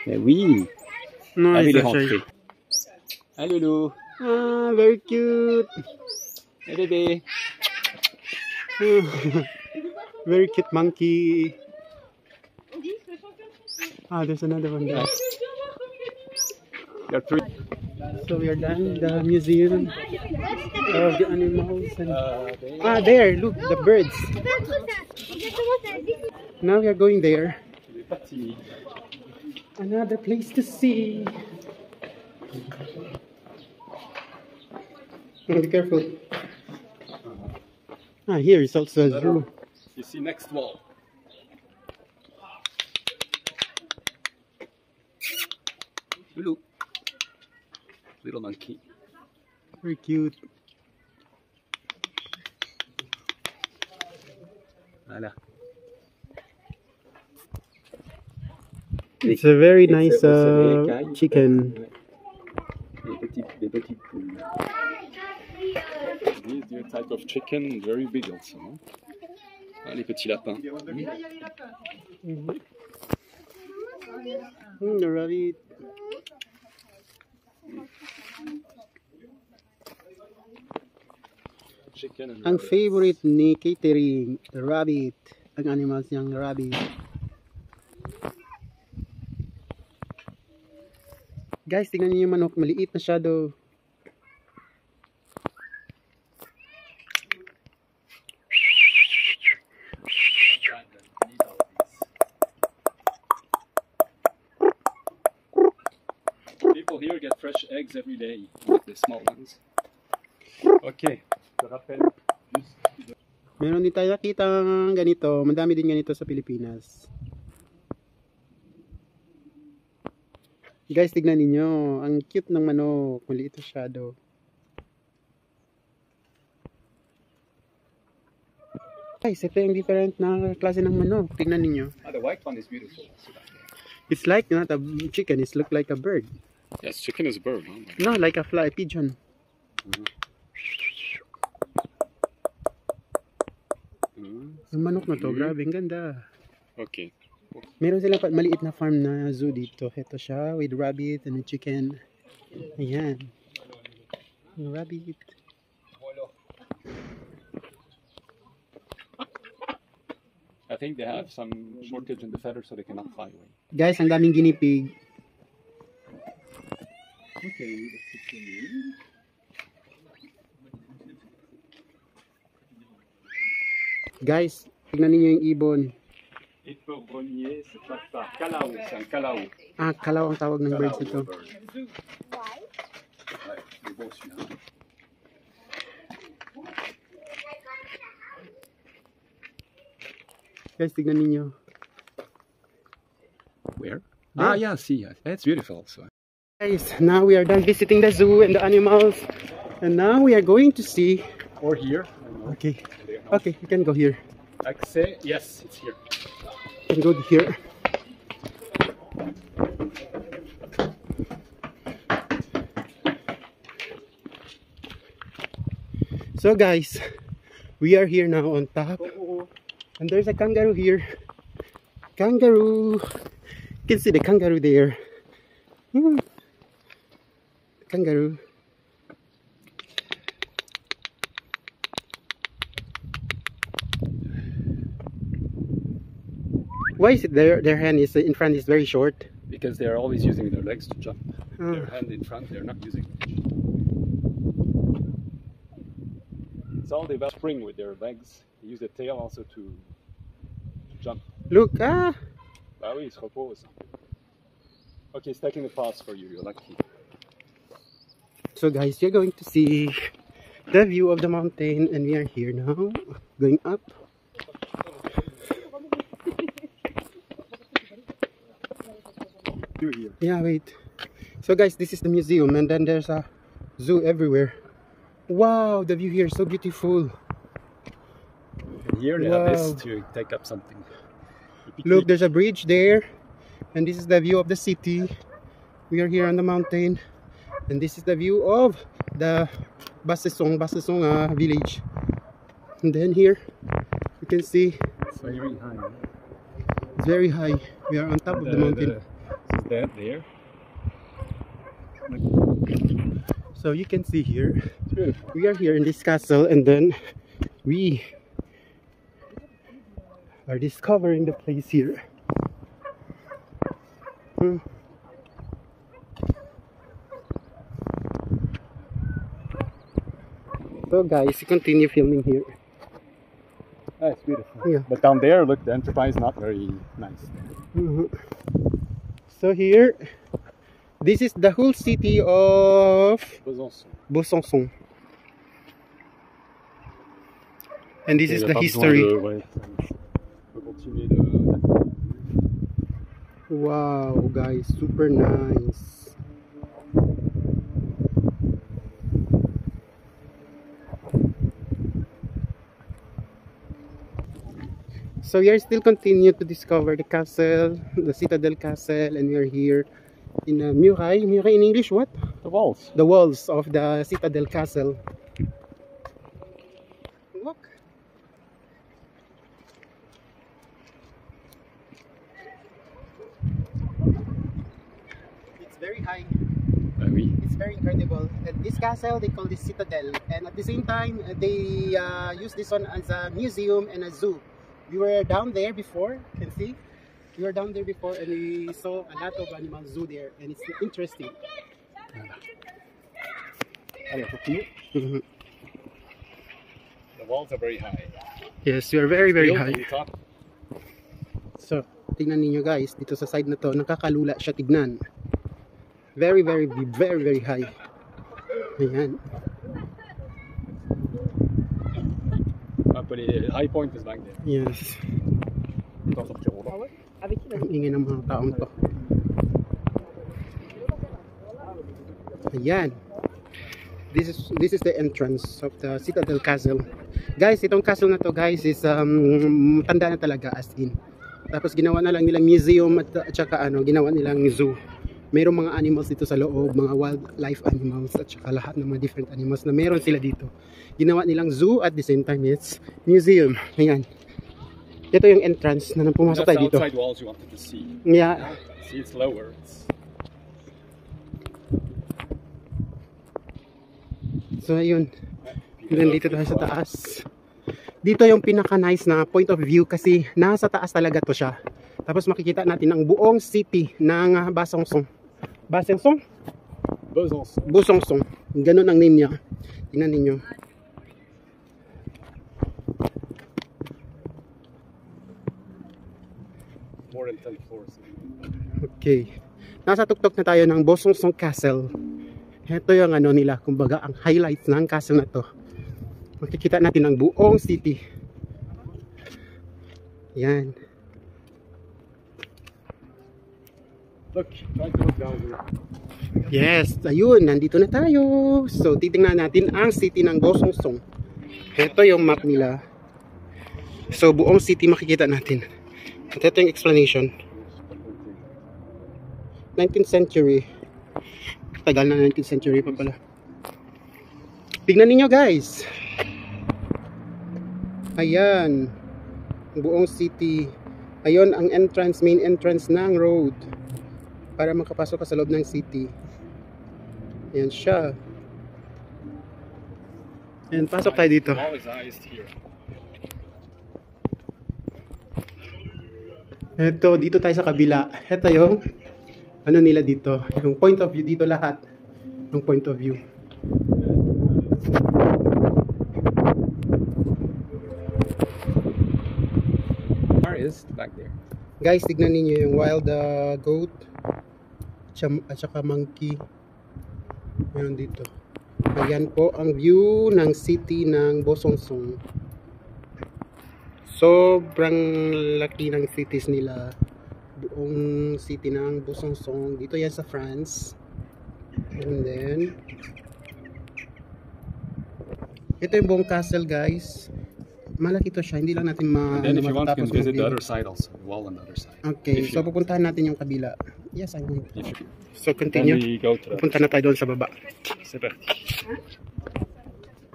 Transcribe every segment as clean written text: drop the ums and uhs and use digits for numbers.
Eh oui. Non, Allez il les est rentrer. Ah loulou. Ah, very cute. Eh bébé. Very cute monkey. Ah, there's another one there. You're pretty. So we are done the museum of the animals. And there, look, the birds. Now we are going there. Another place to see. Be careful. Ah, here is also a zoo. You see next wall. Loulou. Little monkey. Very cute. Voilà. It's a very nice chicken. Des petites poules. This new type of chicken, very big also. Hein? Ah, les petits lapins. The rabbit. Chicken and Ang rabbit. favorite ni catering, the rabbit. Ang animals niyang rabbit. Guys, tingnan niyo yung manok. Maliit na shadow. People here get fresh eggs every day, the small ones. Okay, je rappelle. Meron din tayo nakita ganito. Madami din ganito sa Pilipinas. Guys, tignan ninyo. Ang cute ng manok. Maliit na shadow. Guys, ito yung different na klase ng manok. Tignan ninyo. Ah, the white one is beautiful. It's like not a chicken. It's look like a bird. Yes, chicken is a bird. Huh? No, like a fly, pigeon. Yung manok na to, grabe, ang ganda. Okay. Meron silang maliit na farm na zoo dito. Ito siya with rabbit and chicken. Ayan. Yung rabbit. I think they have some shortage in the feathers so they cannot fly away. Guys, ang daming guinea pig. Okay, Guys, tignan niyo yung ibon. Ito, brunier, c'est pas ça. Calao, c'est un calao. Ah, kalaw ang tawag ng birds ito. Ouais, c'est beau celui-là. Guys, tignan niyo. Where? There. Ah, yeah, see, it's beautiful also. Guys, now we are done visiting the zoo and the animals. And now we are going to see. Or here. Okay. Okay, you can go here. Access, yes, it's here. You can go here. So guys, we are here now on top. And there's a kangaroo here. Kangaroo. You can see the kangaroo there. Kangaroo. Why is it their hand is in front is very short? Because they are always using their legs to jump. Their hand in front, they're not using it. It's all about spring with their legs. They use the tail also to jump. Look, ah! Ah oui, il se repose. Okay, it's taking a pause for you, you're lucky. So guys, you're going to see the view of the mountain and we are here now, going up. Yeah, wait. So guys, this is the museum and then there's a zoo everywhere. Wow, the view here is so beautiful. And here they have this to take up something. Look, there's a bridge there. And this is the view of the city. We are here on the mountain. And this is the view of the Basesong village. And then here, you can see it's very high. it's very high. We are on top of the mountain. there. So you can see here, we are here in this castle, and then we are discovering the place here. So guys, you continue filming here. That's beautiful. Yeah. But down there, look, the Enterprise not very nice. So here, this is the whole city of Besançon. And this is the history. Wow, guys, super nice. So we are still continue to discover the castle, the Citadel Castle, and we are here in Muraille. Muraille in English, what? The walls. The walls of the Citadel Castle. Look. It's very high. It's very incredible. And this castle, they call this Citadel. And at the same time, they use this one as a museum and a zoo. We were down there before, you can see. We were down there before and we saw a lot of animal zoo there, and it's interesting. The walls are very high. Yes, we are very high. So, tingnan niyo guys, dito sa side na to, nakakalula siya tignan. Very high. Ayan. But the high point is back there. Yes. Ang ingay ng mga taong to. Ayan. This is the entrance of the Citadel Castle. Guys, itong castle na to guys is tanda na talaga as in. Tapos ginawa na lang nilang museum at saka ginawa nilang zoo. Mayroong mga animals dito sa loob, mga wildlife animals at saka lahat ng mga different animals na meron sila dito. Ginawa nilang zoo at the same time it's museum. Ayan. Ito yung entrance na pumasok tayo dito. Outside walls you wanted to see. Yeah. See, it's lower. So ayun. Nandito tayo sa taas. Dito yung pinaka-nice na point of view kasi nasa taas talaga to siya. Tapos makikita natin ang buong city ng Besançon. Besançon. Ganun ang name niya. Tingnan ninyo. More than 10 floors. Okay. Nasa tuktok na tayo ng Besançon Castle. Ito yung nila, kumbaga ang highlights ng castle na to. Makikita natin ang buong city. Yan. Look, try to look down here. Yes, ayun, nandito na tayo. So, titingnan natin ang city ng Besançon. Ito yung map nila. So, buong city makikita natin. At ito yung explanation. 19th century. Tagal na 19th century pa pala. Tignan ninyo guys. Ayan. Buong city. Ayun ang entrance, main entrance ng road. Para makapasok ka sa loob ng city. Ayan siya. Ayan, pasok tayo dito. Ito, dito tayo sa kabila. Ito yung nila dito. Yung point of view dito lahat. Yung point of view. Where is back there? Guys, tignan niyo yung wild goat at saka monkey. Ayan dito. Ayan po ang view ng city ng Besançon. Sobrang laki ng cities nila. Buong city ng Besançon. Dito yan sa France. And then ito yung buong castle guys. Malaki to siya. Hindi lang natin then if you want you can visit the other side also. The wall on the other side. Okay, so pupuntahan natin yung kabila. Yes, I will. So Then continue. we go to Pupunta na tayo doon sa baba. C'est parti.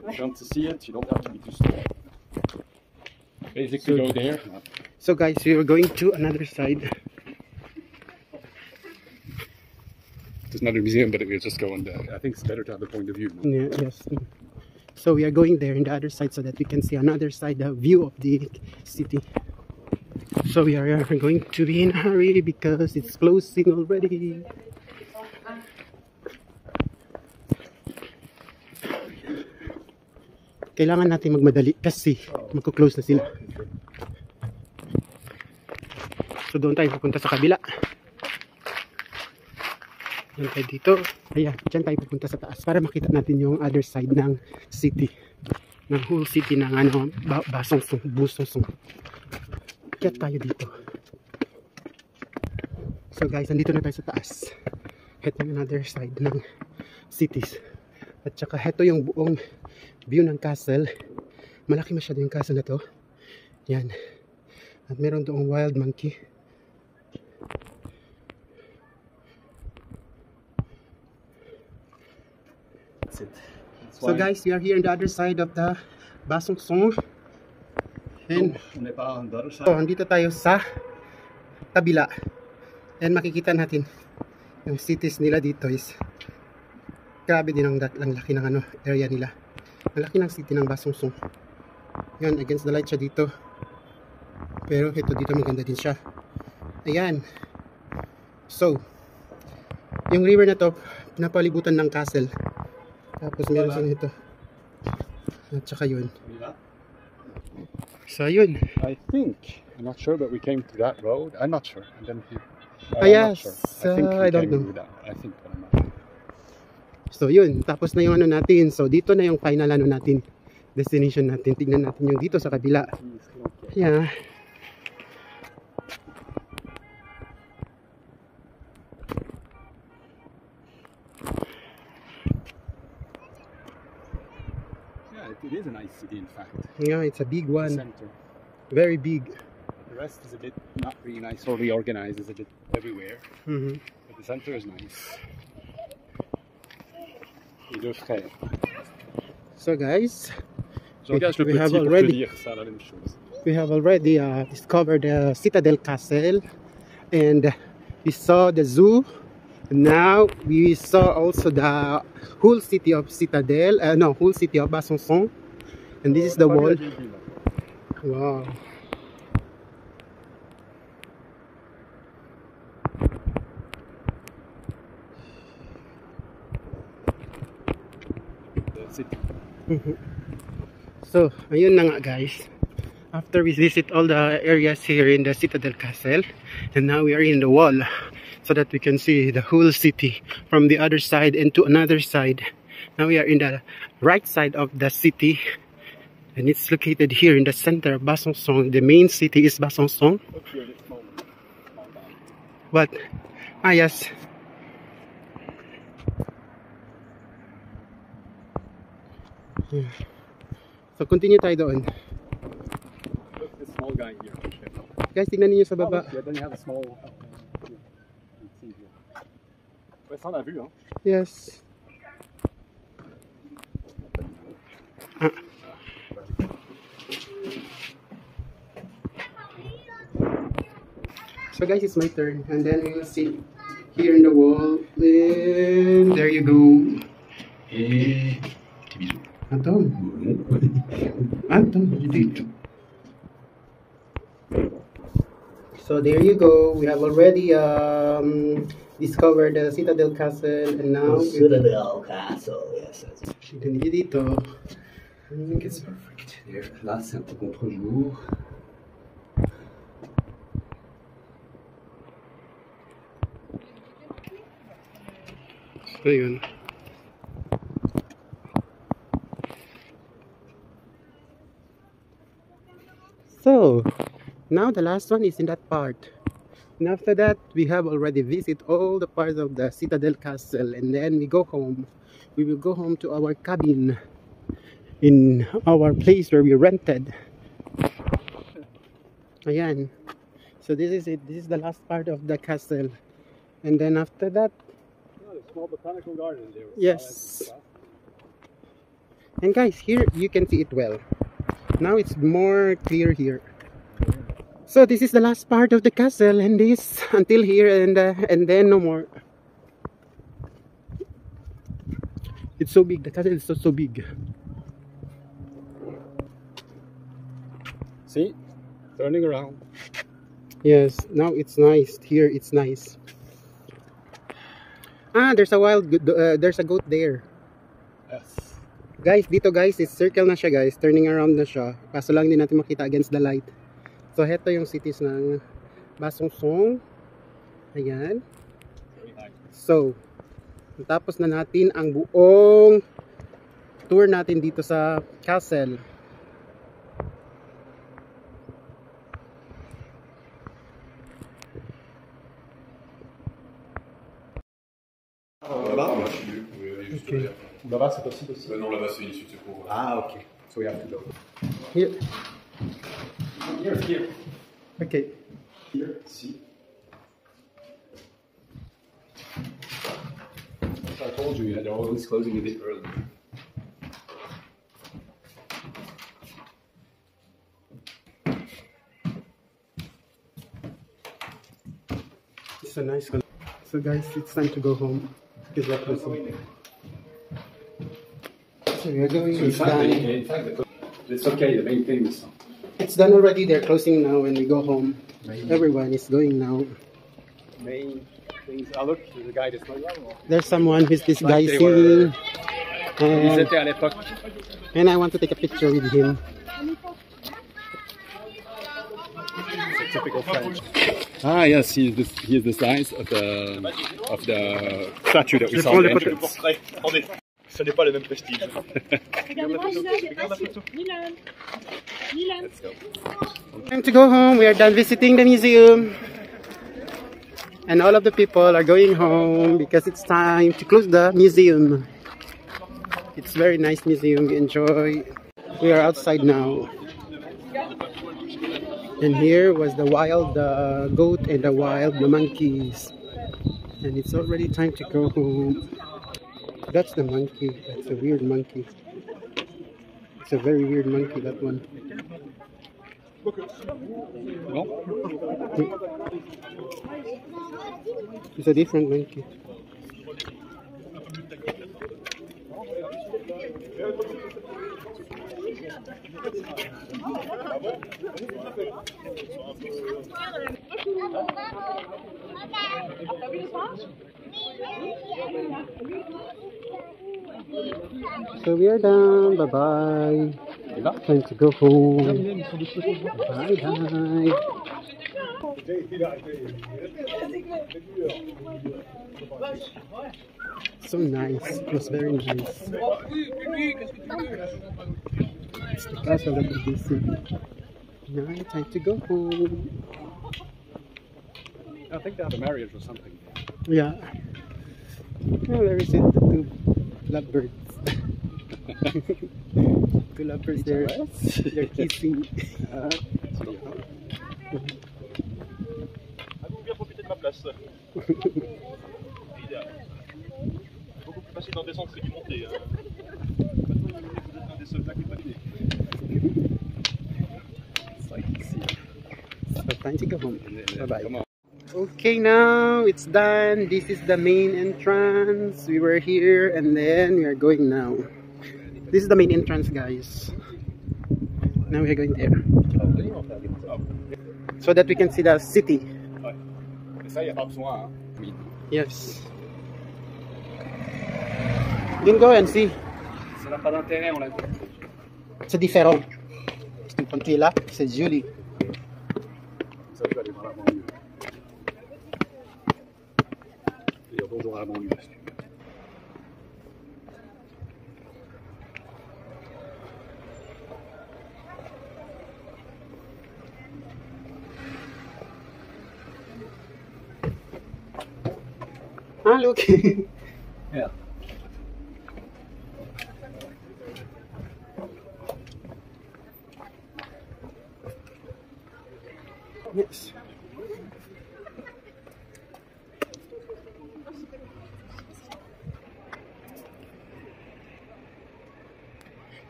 If you want to see it, you don't have to be too slow. Basically go there. So guys, we are going to another side. there's another museum, but we'll just go on there. I think it's better to have the point of view. No? Yeah, yes. So we are going there in the other side so that we can see another side, the view of the city. So we are going to be in a hurry because it's closing already. Kailangan natin magmadali kasi magko-close na sila. So doon tayo pupunta sa kabila. Diyan tayo dito. Ayan, dyan tayo pupunta sa taas para makita natin yung other side ng city. Ng whole city ng ano, Basongsong, Busosong. Kaya tayo dito. So guys, nandito na tayo sa taas. Ito yung another side ng cities. At saka ito yung buong view ng castle. Malaki masyado yung castle na to. Yan. At meron doong wild monkey. That's it. So guys, we are here on the other side of the Basongsong. And so, andito tayo sa kabila. And makikita natin yung cities nila dito is grabe din ang laki ng ano, area nila. Ang laki ng city ng Basongsong. Yan, against the light siya dito. Pero ito dito maganda din siya. Ayan. So, yung river na to, pinapalibutan ng castle. Tapos meron sa ito. At saka yun. So, yun. I think, I'm not sure, but we came to that road. I'm not sure. And then yes, I think I don't know. that. I think, but I'm not sure. So yun, tapos na yung ano natin. So dito na yung final ano natin, destination natin. Tignan natin yung dito sa kabila. Yeah. Yeah, it is a nice city in fact. Yeah, it's a big one. Center. Very big. The rest is a bit not really nice or reorganized. It's a bit everywhere. Mm-hmm. But the center is nice. So guys, we have already discovered the Citadel Castle, and we saw the zoo. Now we saw also the whole city of Citadel, whole city of Basongsong, and this is the wall. Wow. So, ayun na nga guys. After we visit all the areas here in the Citadel Castle, and now we are in the wall so that we can see the whole city from the other side and to another side. Now we are in the right side of the city, and it's located here in the center of Basongsong. The main city is Basongsong. But, yes. So continue tayo doon. Look, the small guy here. Guys, tingnan niyo sa baba. Yeah, then you have a small. It's on that view, huh? Yes. So guys, it's my turn, and then we will see here in the wall. And there you go. Anton. So there you go. We have already discovered the Citadel Castle, and now Citadel Castle, yes. dito. I think it's perfect. Là, c'est un peu contre-jour. So yun. So, now the last one is in that part. And after that, we have already visited all the parts of the Citadel Castle, and then we go home. We will go home to our cabin in our place where we rented. Ayan. So this is it. This is the last part of the castle. And then after that, the small botanical garden there. yes. And guys, here you can see it well. Now it's more clear here. So this is the last part of the castle, and this until here, and then no more. It's so big. The castle is so big. See? Turning around. Yes, now it's nice. Here it's nice. Ah, there's a there's a goat there. Yes. Guys, dito guys, is circle na siya guys. Turning around na siya. Kaso lang din natin makita against the light. So, heto yung cities ng Baseong. Ayan. So, tapos na natin ang buong tour natin dito sa castle. Là-bas Okay. Là-bas, c'est possible aussi. Non, là-bas, c'est une issue de secours. Ah, ok. So we have to go. Here. Here. Okay. Here, see. So I told you, they're always closing a bit early. It's a nice one. So guys, it's time to go home. Because we're closing. So we're going. So It's done. it's okay, the main thing is It's done already. They're closing now when we go home. Everyone is going now. main things. Oh, look, there's a guy that's not young. There's someone who's this guy They singing. Ils And, étaient à l'époque. and I want to take a picture with him. C'est typical French. Ah yes, he is the size of the statue that we saw at the entrance. Portrait. Attendez, ce n'est pas le même prestige. Regardez-moi, Milan. Milan. Let's go. Time to go home. We are done visiting the museum. And all of the people are going home because it's time to close the museum. It's a very nice museum. We enjoy. We are outside now. And here was the wild goat and the wild monkeys. And it's already time to go home. That's the monkey. That's a weird monkey. It's a very weird monkey, that one. Non? It's a different monkey. So we are done. Bye bye. Time to go home. Bye bye. So nice. It was very nice. It's the castle of the DC. Now time to go home. I think they have a marriage or something. Yeah. Oh, there is it. The two lovebirds. Two lovebirds there. They're kissing. Avez-vous bien profité de ma place? Idéal. Beaucoup plus facile d'en descendre que d'y monter. Vous êtes un des seuls là qui est pas fini. So time to go home. Bye bye. Come on. Okay, now it's done. This is the main entrance. We were here and then we are going now. This is the main entrance, guys. Now we are going there. So that we can see the city. Mais ça, il n'y a pas besoin. Hein. Oui. Yes. You can go and see. Ça n'a pas d'intérêt, on l'a dit. C'est différent. Quand tu es là, c'est joli. Ça peut aller voir la banlieue. Et bonjour à la banlieue. si tu veux. Ah, look. Yeah. Yes.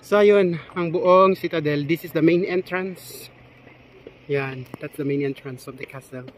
So yun, ang buong citadel. This is the main entrance. Yan, that's the main entrance of the castle.